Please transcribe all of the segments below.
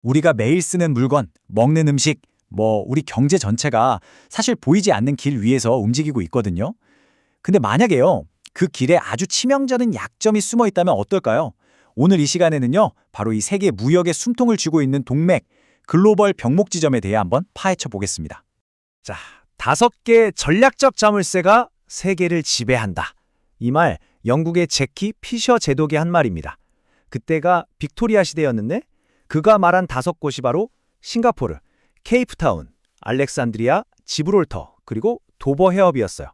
우리가 매일 쓰는 물건, 먹는 음식, 우리 경제 전체가 사실 보이지 않는 길 위에서 움직이고 있거든요. 근데 만약에요, 그 길에 아주 치명적인 약점이 숨어 있다면 어떨까요? 오늘 이 시간에는요, 바로 이 세계 무역의 숨통을 쥐고 있는 동맥, 글로벌 병목 지점에 대해 한번 파헤쳐 보겠습니다. 자, 5개 전략적 자물쇠가 세계를 지배한다. 이 말 영국의 제키 피셔 제독이 한 말입니다. 그때가 빅토리아 시대였는데 그가 말한 5곳이 바로 싱가포르, 케이프타운, 알렉산드리아, 지브롤터, 그리고 도버 해협이었어요.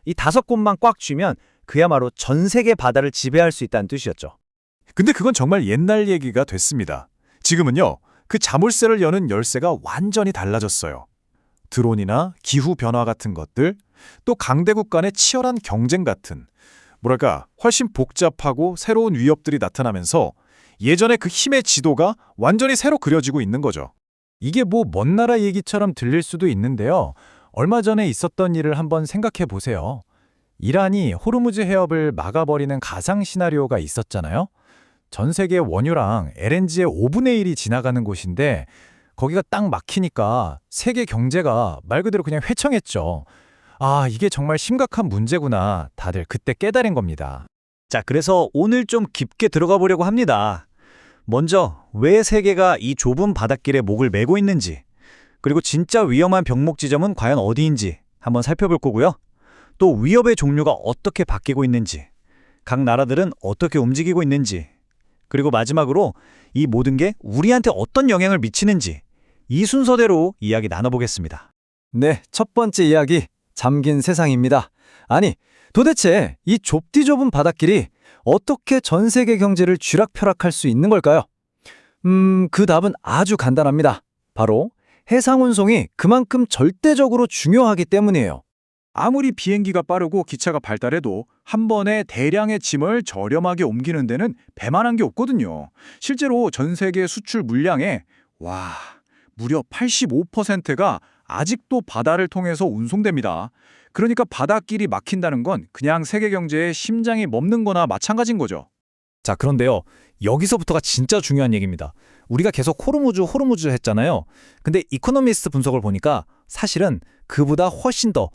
이 5곳만 꽉 쥐면 그야말로 전 세계 바다를 지배할 수 있다는 뜻이었죠. 근데 그건 정말 옛날 얘기가 됐습니다. 지금은요, 그 자물쇠를 여는 열쇠가 완전히 달라졌어요. 드론이나 기후변화 같은 것들, 또 강대국 간의 치열한 경쟁 같은, 훨씬 복잡하고 새로운 위협들이 나타나면서 예전의 그 힘의 지도가 완전히 새로 그려지고 있는 거죠. 이게 먼 나라 얘기처럼 들릴 수도 있는데요. 얼마 전에 있었던 일을 한번 생각해 보세요. 이란이 호르무즈 해협을 막아버리는 가상 시나리오가 있었잖아요. 전 세계 원유랑 LNG의 5분의 1이 지나가는 곳인데 거기가 딱 막히니까 세계 경제가 말 그대로 그냥 회청했죠. 아, 이게 정말 심각한 문제구나. 다들 그때 깨달은 겁니다. 자, 그래서 오늘 좀 깊게 들어가 보려고 합니다. 먼저 왜 세계가 이 좁은 바닷길에 목을 메고 있는지, 그리고 진짜 위험한 병목 지점은 과연 어디인지 한번 살펴볼 거고요. 또 위협의 종류가 어떻게 바뀌고 있는지, 각 나라들은 어떻게 움직이고 있는지, 그리고 마지막으로 이 모든 게 우리한테 어떤 영향을 미치는지 이 순서대로 이야기 나눠보겠습니다. 네, 첫 번째 이야기, 잠긴 세상입니다. 아니, 도대체 이 좁디 좁은 바닷길이 어떻게 전 세계 경제를 쥐락펴락할 수 있는 걸까요? 그 답은 아주 간단합니다. 바로 해상 운송이 그만큼 절대적으로 중요하기 때문이에요. 아무리 비행기가 빠르고 기차가 발달해도 한 번에 대량의 짐을 저렴하게 옮기는 데는 배만한 게 없거든요. 실제로 전 세계 수출 물량의 무려 85%가 아직도 바다를 통해서 운송됩니다. 그러니까 바닷길이 막힌다는 건 그냥 세계 경제의 심장이 멎는 거나 마찬가지인 거죠. 자, 그런데요. 여기서부터가 진짜 중요한 얘기입니다. 우리가 계속 호르무즈 했잖아요. 근데 이코노미스트 분석을 보니까 사실은 그보다 훨씬 더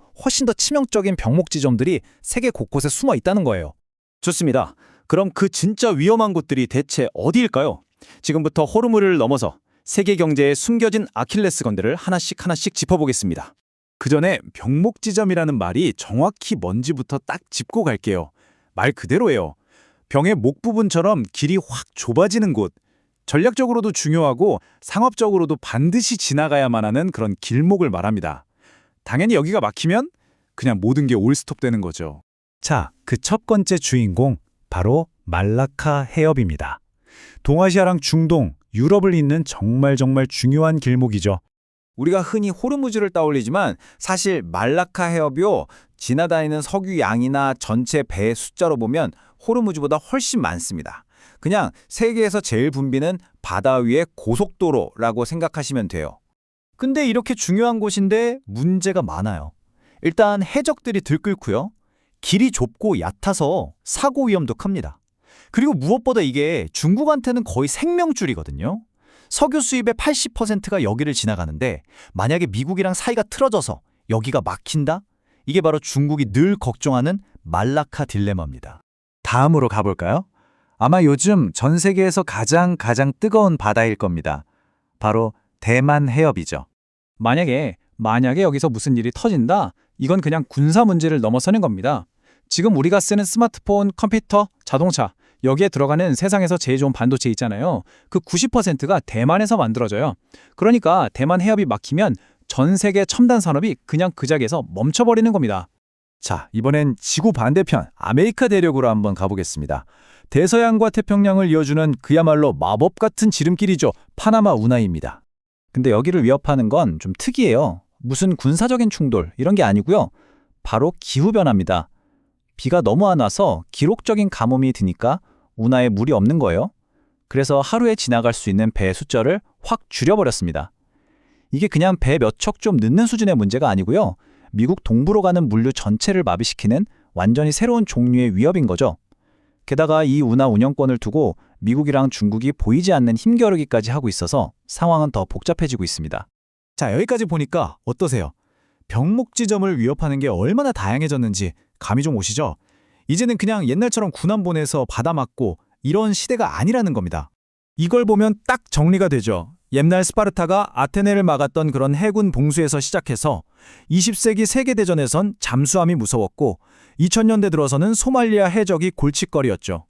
치명적인 병목 지점들이 세계 곳곳에 숨어 있다는 거예요. 좋습니다. 그럼 그 진짜 위험한 곳들이 대체 어디일까요? 지금부터 호르무즈를 넘어서 세계 경제에 숨겨진 아킬레스건들을 하나씩 짚어보겠습니다. 그 전에 병목지점이라는 말이 정확히 뭔지부터 딱 짚고 갈게요. 말 그대로예요. 병의 목 부분처럼 길이 확 좁아지는 곳. 전략적으로도 중요하고 상업적으로도 반드시 지나가야만 하는 그런 길목을 말합니다. 당연히 여기가 막히면 그냥 모든 게 올스톱되는 거죠. 자, 그 첫 번째 주인공, 바로 말라카 해협입니다. 동아시아랑 중동, 유럽을 잇는 정말 중요한 길목이죠. 우리가 흔히 호르무즈를 떠올리지만 사실 말라카 해협이요, 지나다니는 석유 양이나 전체 배의 숫자로 보면 호르무즈보다 훨씬 많습니다. 그냥 세계에서 제일 붐비는 바다 위의 고속도로라고 생각하시면 돼요. 근데 이렇게 중요한 곳인데 문제가 많아요. 일단 해적들이 들끓고요. 길이 좁고 얕아서 사고 위험도 큽니다. 그리고 무엇보다 이게 중국한테는 거의 생명줄이거든요. 석유 수입의 80%가 여기를 지나가는데 만약에 미국이랑 사이가 틀어져서 여기가 막힌다? 이게 바로 중국이 늘 걱정하는 말라카 딜레마입니다. 다음으로 가볼까요? 아마 요즘 전 세계에서 가장 뜨거운 바다일 겁니다. 바로 대만 해협이죠. 만약에 여기서 무슨 일이 터진다? 이건 그냥 군사 문제를 넘어서는 겁니다. 지금 우리가 쓰는 스마트폰, 컴퓨터, 자동차, 여기에 들어가는 세상에서 제일 좋은 반도체 있잖아요. 그 90%가 대만에서 만들어져요. 그러니까 대만 해협이 막히면 전 세계 첨단 산업이 그냥 그 자리에서 멈춰버리는 겁니다. 자, 이번엔 지구 반대편 아메리카 대륙으로 한번 가보겠습니다. 대서양과 태평양을 이어주는 그야말로 마법 같은 지름길이죠. 파나마 운하입니다. 근데 여기를 위협하는 건 좀 특이해요. 무슨 군사적인 충돌 이런 게 아니고요. 바로 기후변화입니다. 비가 너무 안 와서 기록적인 가뭄이 드니까 운하에 물이 없는 거예요. 그래서 하루에 지나갈 수 있는 배의 숫자를 확 줄여버렸습니다. 이게 그냥 배 몇 척 좀 늦는 수준의 문제가 아니고요. 미국 동부로 가는 물류 전체를 마비시키는 완전히 새로운 종류의 위협인 거죠. 게다가 이 운하 운영권을 두고 미국이랑 중국이 보이지 않는 힘겨루기까지 하고 있어서 상황은 더 복잡해지고 있습니다. 자, 여기까지 보니까 어떠세요? 병목지점을 위협하는 게 얼마나 다양해졌는지 감이 좀 오시죠? 이제는 그냥 옛날처럼 군함 보내서 받아맞고 이런 시대가 아니라는 겁니다. 이걸 보면 딱 정리가 되죠. 옛날 스파르타가 아테네를 막았던 그런 해군 봉수에서 시작해서 20세기 세계대전에선 잠수함이 무서웠고 2000년대 들어서는 소말리아 해적이 골칫거리였죠.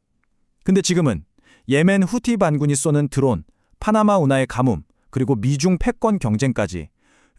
근데 지금은 예멘 후티 반군이 쏘는 드론, 파나마 운하의 가뭄, 그리고 미중 패권 경쟁까지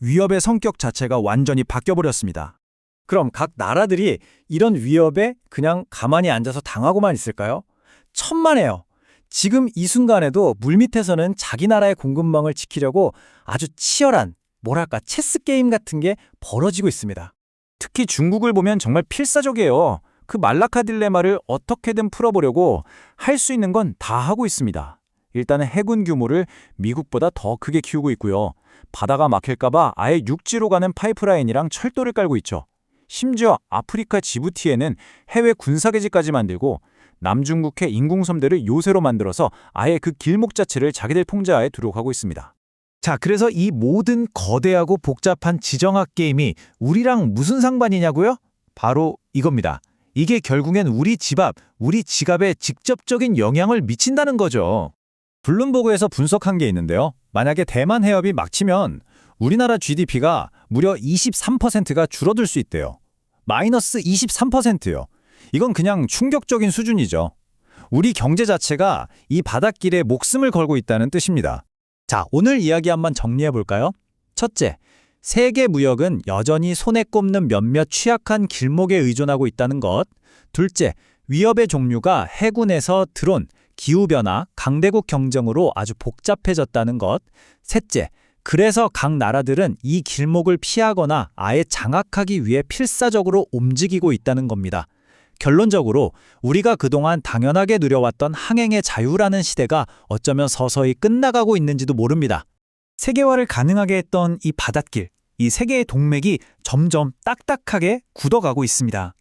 위협의 성격 자체가 완전히 바뀌어버렸습니다. 그럼 각 나라들이 이런 위협에 그냥 가만히 앉아서 당하고만 있을까요? 천만에요. 지금 이 순간에도 물밑에서는 자기 나라의 공급망을 지키려고 아주 치열한, 뭐랄까, 체스 게임 같은 게 벌어지고 있습니다. 특히 중국을 보면 정말 필사적이에요. 그 말라카 딜레마를 어떻게든 풀어보려고 할 수 있는 건 다 하고 있습니다. 일단은 해군 규모를 미국보다 더 크게 키우고 있고요. 바다가 막힐까봐 아예 육지로 가는 파이프라인이랑 철도를 깔고 있죠. 심지어 아프리카 지부티에는 해외 군사기지까지 만들고 남중국해 인공섬들을 요새로 만들어서 아예 그 길목 자체를 자기들 통제하에 두려고 하고 있습니다. 자, 그래서 이 모든 거대하고 복잡한 지정학 게임이 우리랑 무슨 상관이냐고요? 바로 이겁니다. 이게 결국엔 우리 집 앞, 우리 지갑에 직접적인 영향을 미친다는 거죠. 블룸버그에서 분석한 게 있는데요. 만약에 대만 해협이 막히면 우리나라 GDP가 무려 23%가 줄어들 수 있대요. 마이너스 23%요. 이건 그냥 충격적인 수준이죠. 우리 경제 자체가 이 바닷길에 목숨을 걸고 있다는 뜻입니다. 자, 오늘 이야기 한번 정리해 볼까요? 첫째, 세계 무역은 여전히 손에 꼽는 몇몇 취약한 길목에 의존하고 있다는 것. 둘째, 위협의 종류가 해군에서 드론, 기후변화, 강대국 경쟁으로 아주 복잡해졌다는 것. 셋째, 그래서 각 나라들은 이 길목을 피하거나 아예 장악하기 위해 필사적으로 움직이고 있다는 겁니다. 결론적으로 우리가 그동안 당연하게 누려왔던 항행의 자유라는 시대가 어쩌면 서서히 끝나가고 있는지도 모릅니다. 세계화를 가능하게 했던 이 바닷길, 이 세계의 동맥이 점점 딱딱하게 굳어가고 있습니다.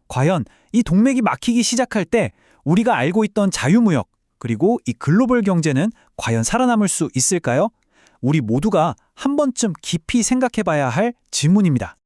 과연 이 동맥이 막히기 시작할 때 우리가 알고 있던 자유무역, 그리고 이 글로벌 경제는 과연 살아남을 수 있을까요? 우리 모두가 한 번쯤 깊이 생각해 봐야 할 질문입니다.